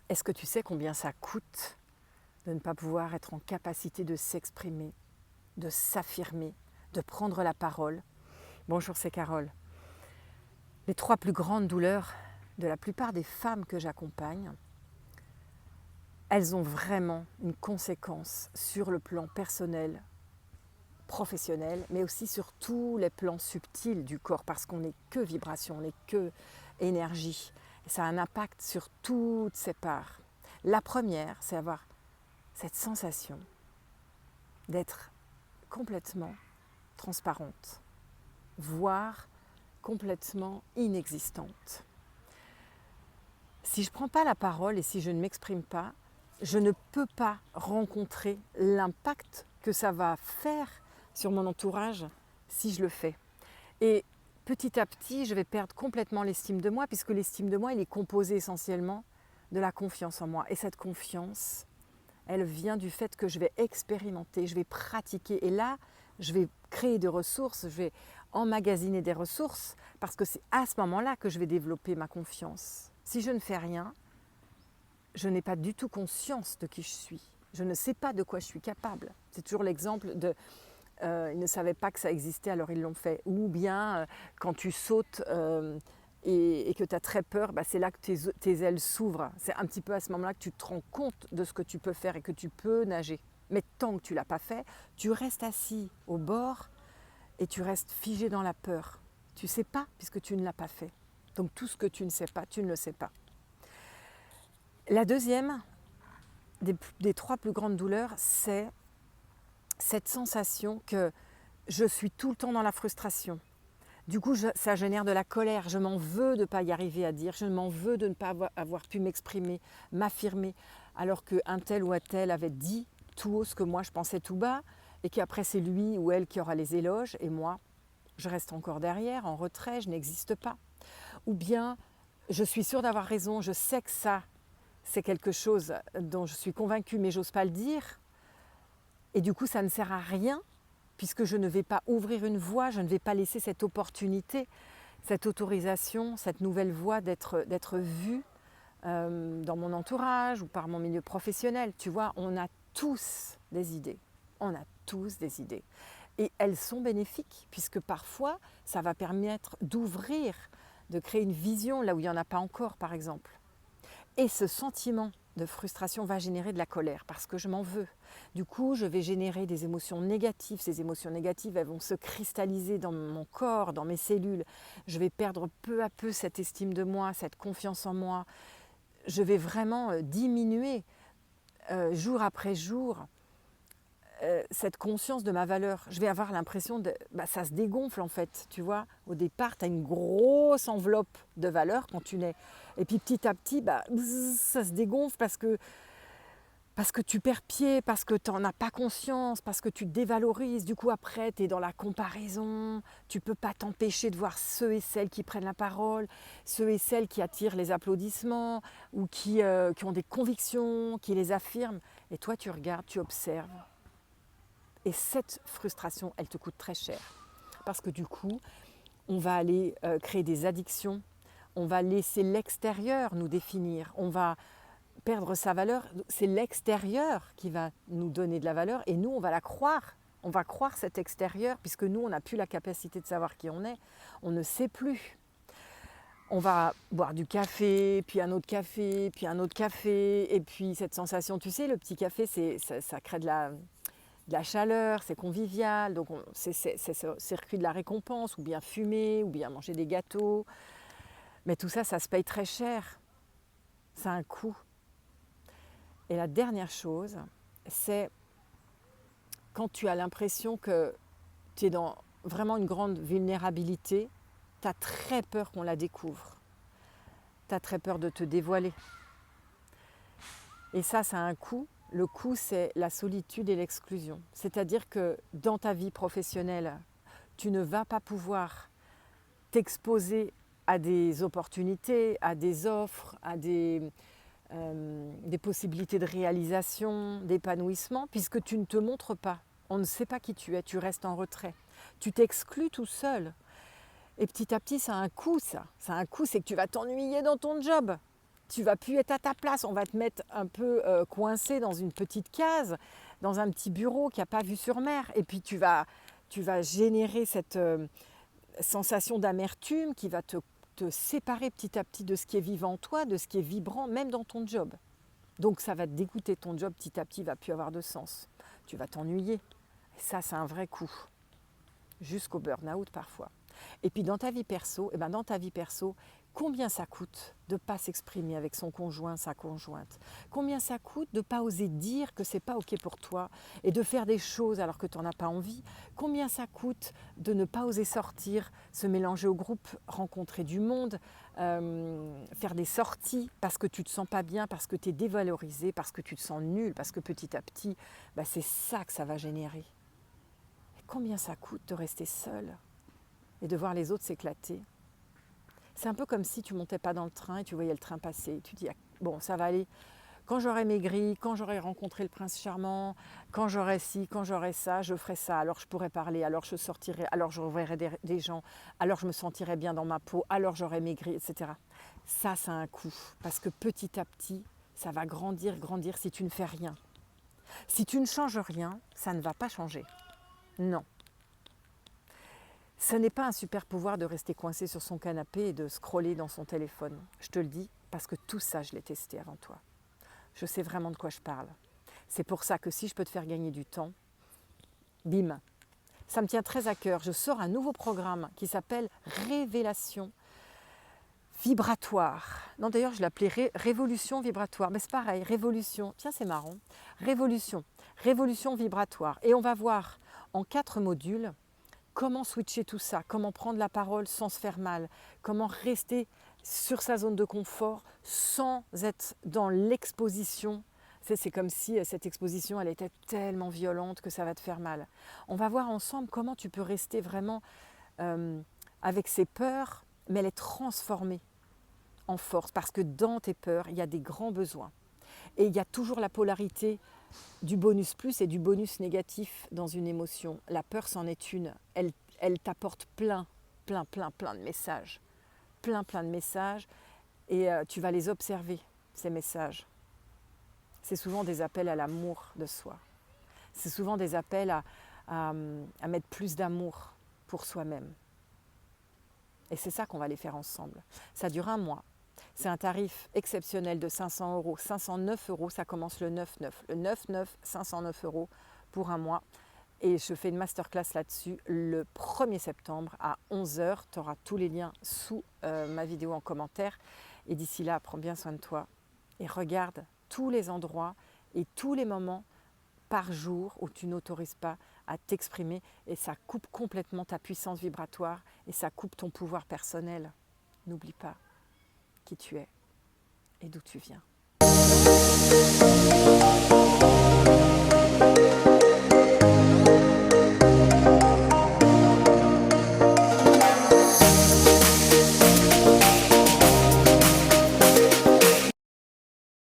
Est-ce que tu sais combien ça coûte de ne pas pouvoir être en capacité de s'exprimer, de s'affirmer, de prendre la parole? Bonjour, c'est Carole. Les 3 plus grandes douleurs de la plupart des femmes que j'accompagne, elles ont vraiment une conséquence sur le plan personnel, professionnel, mais aussi sur tous les plans subtils du corps, parce qu'on n'est que vibration, on n'est que énergie. Et ça a un impact sur toutes ces parts. La première, c'est avoir cette sensation d'être complètement transparente, voire complètement inexistante. Si je ne prends pas la parole et si je ne m'exprime pas, je ne peux pas rencontrer l'impact que ça va faire sur mon entourage si je le fais. Et petit à petit, je vais perdre complètement l'estime de moi, puisque l'estime de moi, elle est composée essentiellement de la confiance en moi. Et cette confiance, elle vient du fait que je vais expérimenter, je vais pratiquer. Et là, je vais créer des ressources, je vais emmagasiner des ressources, parce que c'est à ce moment-là que je vais développer ma confiance. Si je ne fais rien, je n'ai pas du tout conscience de qui je suis. Je ne sais pas de quoi je suis capable. C'est toujours l'exemple de ils ne savaient pas que ça existait, alors ils l'ont fait. Ou bien quand tu sautes et que tu as très peur, c'est là que tes ailes s'ouvrent. C'est un petit peu à ce moment-là que tu te rends compte de ce que tu peux faire et que tu peux nager. Mais tant que tu ne l'as pas fait, tu restes assis au bord et tu restes figé dans la peur. Tu ne sais pas puisque tu ne l'as pas fait. Donc tout ce que tu ne sais pas, tu ne le sais pas. La deuxième des 3 plus grandes douleurs, c'est cette sensation que je suis tout le temps dans la frustration. Du coup, ça génère de la colère. Je m'en veux de ne pas y arriver à dire. Je m'en veux de ne pas avoir pu m'exprimer, m'affirmer, alors qu'un tel ou un tel avait dit tout haut ce que moi je pensais tout bas, et qu'après c'est lui ou elle qui aura les éloges, et moi, je reste encore derrière, en retrait, je n'existe pas. Ou bien, je suis sûre d'avoir raison, je sais que ça, c'est quelque chose dont je suis convaincue, mais j'ose pas le dire. Et du coup, ça ne sert à rien, puisque je ne vais pas ouvrir une voie, je ne vais pas laisser cette opportunité, cette autorisation, cette nouvelle voie d'être vue dans mon entourage ou par mon milieu professionnel. Tu vois, on a tous des idées. On a tous des idées. Et elles sont bénéfiques, puisque parfois, ça va permettre d'ouvrir, de créer une vision là où il n'y en a pas encore, par exemple. Et ce sentiment de frustration va générer de la colère parce que je m'en veux. Du coup, je vais générer des émotions négatives. Ces émotions négatives, elles vont se cristalliser dans mon corps, dans mes cellules. Je vais perdre peu à peu cette estime de moi, cette confiance en moi. Je vais vraiment diminuer jour après jour cette conscience de ma valeur. Je vais avoir l'impression de... ça se dégonfle en fait, tu vois. Au départ, tu as une grosse enveloppe de valeur quand tu nais. Et puis petit à petit, ça se dégonfle parce que tu perds pied, parce que tu n'en as pas conscience, parce que tu te dévalorises. Du coup, après, tu es dans la comparaison. Tu ne peux pas t'empêcher de voir ceux et celles qui prennent la parole, ceux et celles qui attirent les applaudissements ou qui ont des convictions, qui les affirment. Et toi, tu regardes, tu observes. Et cette frustration, elle te coûte très cher. Parce que du coup, on va aller créer des addictions, on va laisser l'extérieur nous définir, on va perdre sa valeur. C'est l'extérieur qui va nous donner de la valeur et nous, on va la croire. On va croire cet extérieur puisque nous, on n'a plus la capacité de savoir qui on est. On ne sait plus. On va boire du café, puis un autre café, puis un autre café. Et puis cette sensation, tu sais, le petit café, ça crée de la chaleur, c'est convivial, donc c'est ce circuit de la récompense, ou bien fumer, ou bien manger des gâteaux. Mais tout ça, ça se paye très cher. Ça a un coût. Et la dernière chose, c'est quand tu as l'impression que tu es dans vraiment une grande vulnérabilité, tu as très peur qu'on la découvre. Tu as très peur de te dévoiler. Et ça a un coût. Le coût, c'est la solitude et l'exclusion. C'est-à-dire que dans ta vie professionnelle, tu ne vas pas pouvoir t'exposer à des opportunités, à des offres, à des possibilités de réalisation, d'épanouissement, puisque tu ne te montres pas. On ne sait pas qui tu es, tu restes en retrait. Tu t'exclus tout seul. Et petit à petit, ça a un coût, ça. Ça a un coût, c'est que tu vas t'ennuyer dans ton job. Tu vas plus être à ta place, on va te mettre un peu coincé dans une petite case, dans un petit bureau qui n'a pas vue sur mer. Et puis tu vas générer cette sensation d'amertume qui va te séparer petit à petit de ce qui est vivant en toi, de ce qui est vibrant, même dans ton job. Donc ça va te dégoûter, ton job petit à petit va plus avoir de sens. Tu vas t'ennuyer. Et ça, c'est un vrai coup, jusqu'au burn-out parfois. Et puis dans ta vie perso, combien ça coûte de ne pas s'exprimer avec son conjoint, sa conjointe? Combien ça coûte de ne pas oser dire que c'est pas OK pour toi et de faire des choses alors que tu n'en as pas envie? Combien ça coûte de ne pas oser sortir, se mélanger au groupe, rencontrer du monde, faire des sorties parce que tu ne te sens pas bien, parce que tu es dévalorisé, parce que tu te sens nul, parce que petit à petit, c'est ça que ça va générer. Et combien ça coûte de rester seul et de voir les autres s'éclater? C'est un peu comme si tu ne montais pas dans le train et tu voyais le train passer. Tu dis, bon, ça va aller. Quand j'aurai maigri, quand j'aurai rencontré le prince charmant, quand j'aurai ci, quand j'aurai ça, je ferai ça. Alors je pourrai parler, alors je sortirai, alors je reverrai des gens, alors je me sentirai bien dans ma peau, alors j'aurai maigri, etc. Ça a un coût. Parce que petit à petit, ça va grandir, grandir si tu ne fais rien. Si tu ne changes rien, ça ne va pas changer. Non. Ce n'est pas un super pouvoir de rester coincé sur son canapé et de scroller dans son téléphone. Je te le dis parce que tout ça, je l'ai testé avant toi. Je sais vraiment de quoi je parle. C'est pour ça que si je peux te faire gagner du temps, bim, ça me tient très à cœur. Je sors un nouveau programme qui s'appelle Révélation vibratoire. Non, d'ailleurs, je l'appelais Révolution vibratoire. Mais c'est pareil, révolution. Tiens, c'est marrant. Révolution vibratoire. Et on va voir en 4 modules comment switcher tout ça, comment prendre la parole sans se faire mal, comment rester sur sa zone de confort sans être dans l'exposition. C'est comme si cette exposition, elle était tellement violente que ça va te faire mal. On va voir ensemble comment tu peux rester vraiment avec ces peurs, mais les transformer en force. Parce que dans tes peurs, il y a des grands besoins. Et il y a toujours la polarité du bonus plus et du bonus négatif dans une émotion. La peur, c'en est une. Elle t'apporte plein de messages. Plein de messages. Et tu vas les observer, ces messages. C'est souvent des appels à l'amour de soi. C'est souvent des appels à mettre plus d'amour pour soi-même. Et c'est ça qu'on va les faire ensemble. Ça dure 1 mois. C'est un tarif exceptionnel de 500 €. 509 €, ça commence le 9-9. Le 9-9, 509 € pour 1 mois. Et je fais une masterclass là-dessus le 1er septembre à 11 h. Tu auras tous les liens sous ma vidéo en commentaire. Et d'ici là, prends bien soin de toi. Et regarde tous les endroits et tous les moments par jour où tu n'autorises pas à t'exprimer. Et ça coupe complètement ta puissance vibratoire et ça coupe ton pouvoir personnel. N'oublie pas qui tu es et d'où tu viens.